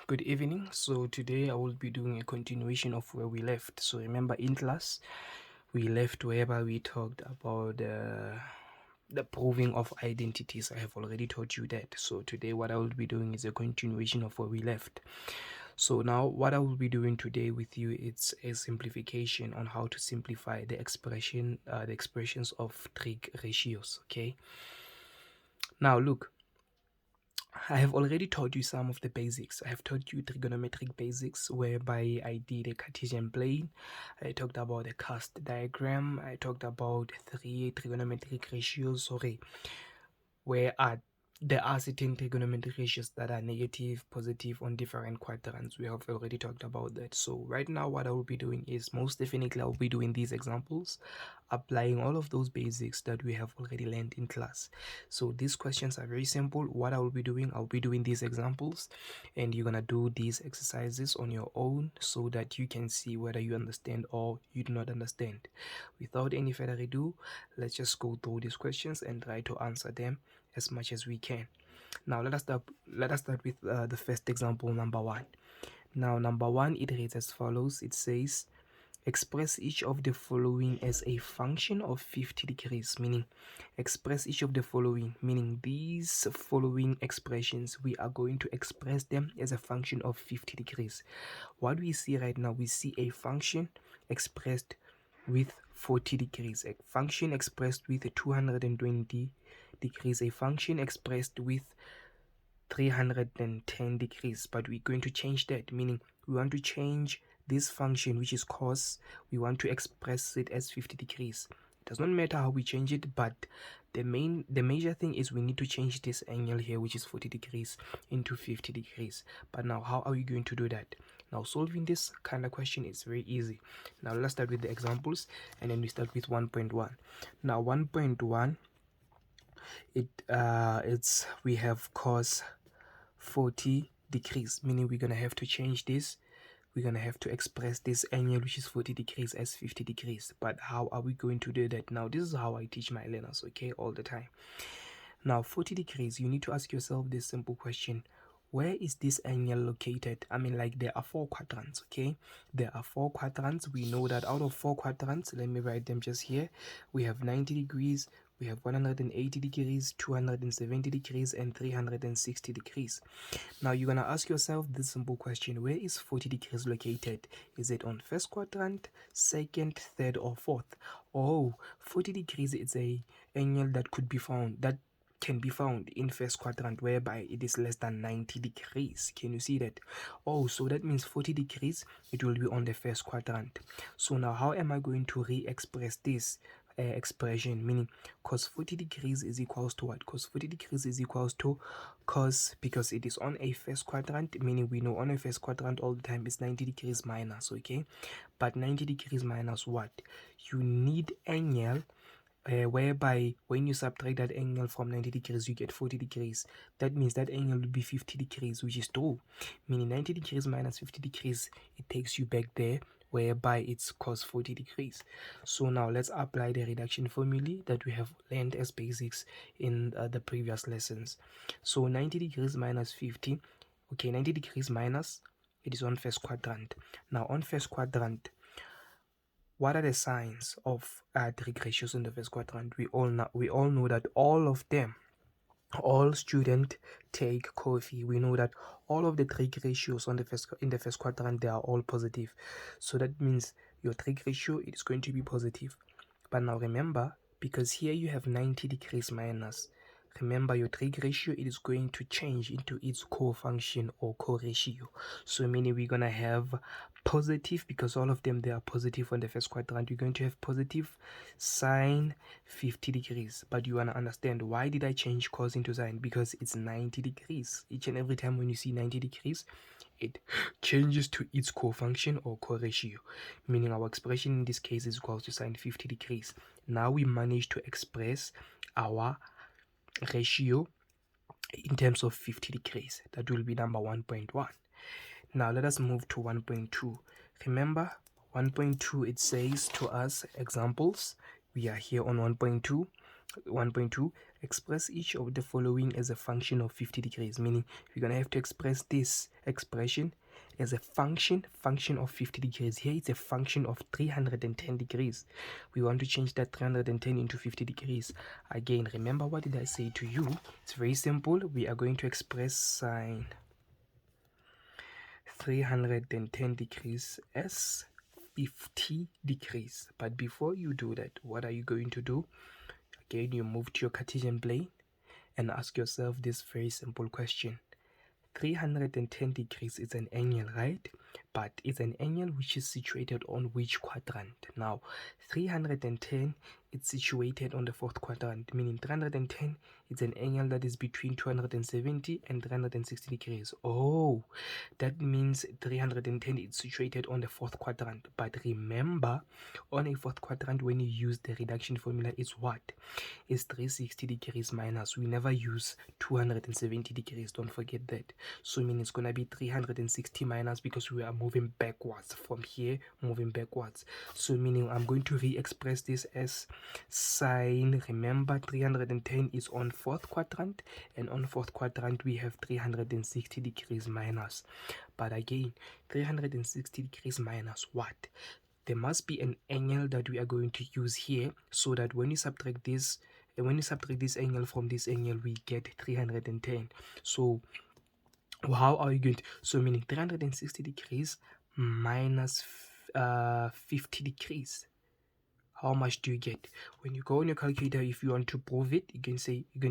Good evening. So today I will be doing a continuation of where we left. So remember in class we left wherever we talked about the proving of identities. I have already taught you that. So today what I will be doing is a continuation of where we left. So now what I will be doing today with you, it's a simplification on how to simplify the expressions of trig ratios. Okay. Now look, I have already taught you some of the basics. I have taught you trigonometric basics whereby I did a Cartesian plane. I talked about the cast diagram. I talked about three trigonometric ratios, where there are certain trigonometric ratios that are negative, positive on different quadrants. We have already talked about that. So right now what I will be doing is most definitely I will be doing these examples, applying all of those basics that we have already learned in class. So these questions are very simple. What I will be doing, I'll be doing these examples and you're gonna do these exercises on your own so that you can see whether you understand or you do not understand. Without any further ado, let's just go through these questions and try to answer them as much as we can. Now let us start with the first example, number 1. Now number 1, it reads as follows. It says express each of the following as a function of 50 degrees, meaning express each of the following, meaning these following expressions, we are going to express them as a function of 50 degrees. What we see right now, we see a function expressed with 40 degrees, a function expressed with 220 degrees, a function expressed with 310 degrees, but we're going to change that, meaning we want to change this function, which is cos, we want to express it as 50 degrees. It does not matter how we change it, but the major thing is we need to change this angle here, which is 40 degrees, into 50 degrees. But now how are we going to do that? Now solving this kind of question is very easy. Now let's start with the examples, and then we start with 1.1. Now 1.1, it's we have cos 40 degrees, meaning we're gonna have to change this. We're gonna have to express this angle, which is 40 degrees, as 50 degrees. But how are we going to do that? Now this is how I teach my learners, okay, all the time. Now 40 degrees, you need to ask yourself this simple question: where is this angle located? I mean, like, there are 4 quadrants, okay? There are 4 quadrants. We know that out of 4 quadrants, let me write them just here. We have 90 degrees, we have 180 degrees, 270 degrees, and 360 degrees. Now you're gonna ask yourself this simple question: where is 40 degrees located? Is it on first quadrant, second, third, or fourth? Oh, 40 degrees is a angle that can be found in first quadrant, whereby it is less than 90 degrees. Can you see that? Oh, so that means 40 degrees, it will be on the first quadrant. So now how am I going to re-express this expression, meaning cos 40 degrees is equals to what? Cos 40 degrees is equals to cos, because it is on a first quadrant, meaning we know on a first quadrant all the time is 90 degrees minus, okay? But 90 degrees minus what? You need angle whereby when you subtract that angle from 90 degrees, you get 40 degrees. That means that angle will be 50 degrees, which is true. Meaning 90 degrees minus 50 degrees, it takes you back there, whereby it's cos 40 degrees. So now let's apply the reduction formula that we have learned as basics in the previous lessons. So 90 degrees minus 50, okay, 90 degrees minus, it is on first quadrant. Now on first quadrant, what are the signs of trig ratios in the first quadrant? We all know that all of them, all students take coffee. We know that all of the trig ratios in the first quadrant, they are all positive. So that means your trig ratio is going to be positive. But now remember, because here you have 90 degrees minus, remember your trig ratio, it is going to change into its co-function or co-ratio. So meaning we're gonna have positive, because all of them, they are positive on the first quadrant. You're going to have positive sine 50 degrees. But you want to understand, why did I change cos into sine? Because it's 90 degrees. Each and every time when you see 90 degrees, it changes to its co-function or co-ratio, meaning our expression in this case is equal to sine 50 degrees. Now we managed to express our ratio in terms of 50 degrees. That will be number 1.1. Now let us move to 1.2. Remember 1.2, it says to us examples. We are here on 1.2. 1.2, express each of the following as a function of 50 degrees, meaning we're going to have to express this expression as a function of 50 degrees. Here it's a function of 310 degrees. We want to change that 310 into 50 degrees. Again, remember, what did I say to you? It's very simple. We are going to express sine 310 degrees as 50 degrees. But before you do that, what are you going to do? Again, you move to your Cartesian plane and ask yourself this very simple question. 310 degrees is an angle, right? But it's an angle which is situated on which quadrant? Now, 310 is situated on the fourth quadrant, meaning 310 is an angle that is between 270 and 360 degrees. Oh, that means 310 is situated on the fourth quadrant. But remember, on a fourth quadrant, when you use the reduction formula, it's what? It's 360 degrees minus. We never use 270 degrees, don't forget that. So meaning it's gonna be 360 minus, because we are moving backwards from here, moving backwards. So meaning I'm going to re-express this as sine. Remember, 310 is on fourth quadrant, and on fourth quadrant we have 360 degrees minus. But again, 360 degrees minus what? There must be an angle that we are going to use here, so that when you subtract this, angle from this angle, we get 310. So how are you going to, so meaning 360 degrees minus 50 degrees, how much do you get? When you go on your calculator, if you want to prove it, you're going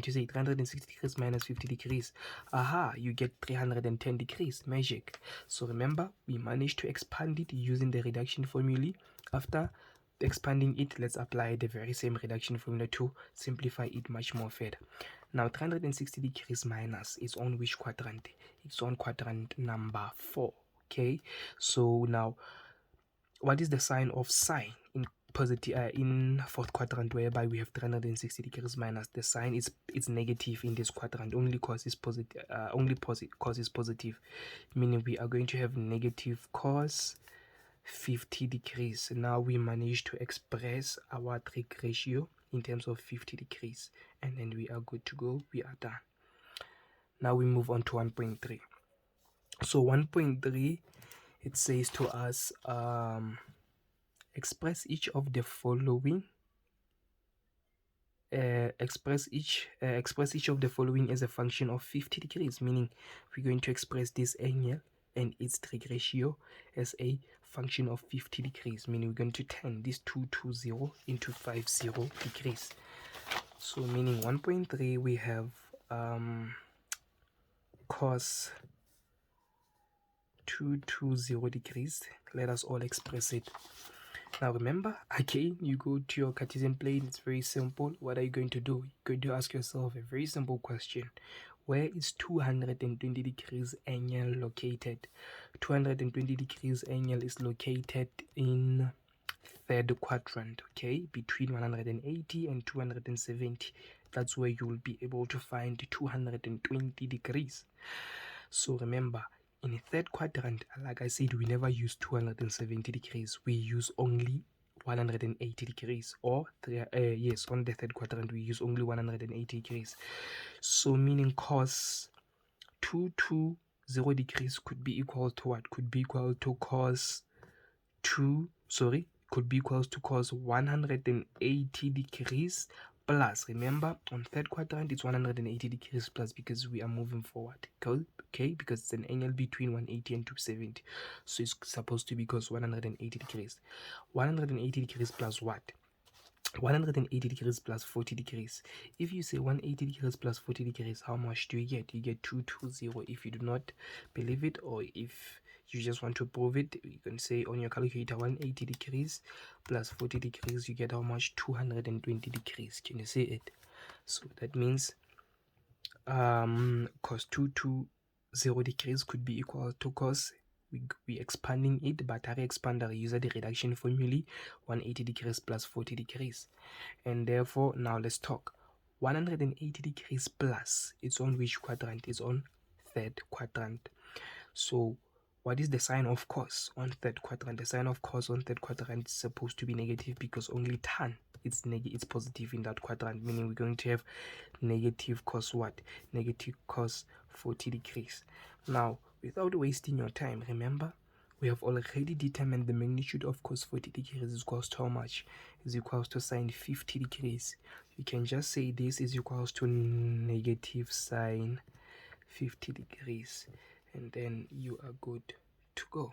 to say 360 degrees minus 50 degrees. Aha, you get 310 degrees. Magic. So remember, we managed to expand it using the reduction formula. After expanding it, let's apply the very same reduction formula to simplify it much more further. Now 360 degrees minus is on which quadrant? It's on quadrant number 4. Okay, so now what is the sign of sine in positive in fourth quadrant, whereby we have 360 degrees minus? The sign is negative in this quadrant, only cos is positive, cos is positive, meaning we are going to have negative cos 50 degrees. Now we managed to express our trig ratio in terms of 50 degrees, and then we are good to go. We are done. Now we move on to 1.3. So 1.3, it says to us, express each of the following express each of the following as a function of 50 degrees, meaning we're going to express this angle and its trig ratio as a function of 50 degrees, meaning we're going to turn this 220 into 50 degrees. So meaning 1.3, we have cos 220 degrees. Let us all express it. Now remember, again, you go to your Cartesian plane. It's very simple. What are you going to do? You're going to ask yourself a very simple question. Where is 220 degrees angle located? 220 degrees angle is located in third quadrant, okay, between 180 and 270. That's where you will be able to find 220 degrees. So remember, in a third quadrant, like I said, we never use 270 degrees. We use only 180 degrees, or yes, on the third quadrant we use only 180 degrees. So meaning cos 220 degrees could be equal to what? Could be equal to cos could be equals to cos 180 degrees plus, remember, on third quadrant it's 180 degrees plus, because we are moving forward, okay, because it's an angle between 180 and 270, so it's supposed to be cos 180 degrees. 180 degrees plus what? 180 degrees plus 40 degrees. If you say 180 degrees plus 40 degrees, how much do you get? You get 220. If you do not believe it, or if you just want to prove it, you can say on your calculator 180 degrees plus 40 degrees, you get how much? 220 degrees. Can you see it? So that means cos 220 degrees could be equal to cos, we expanding it, but our expander uses the reduction formula 180 degrees plus 40 degrees, and therefore now let's talk. 180 degrees plus, it's on which quadrant? It's on third quadrant. So what is the sign of cos on third quadrant? The sign of cos on third quadrant is supposed to be negative because only tan it's positive in that quadrant, meaning we're going to have negative cos what? Negative cos 40 degrees. Now, without wasting your time, remember, we have already determined the magnitude of cos 40 degrees is equals to how much? Is equals to sine 50 degrees. You can just say this is equals to negative sine 50 degrees, and then you are good to go.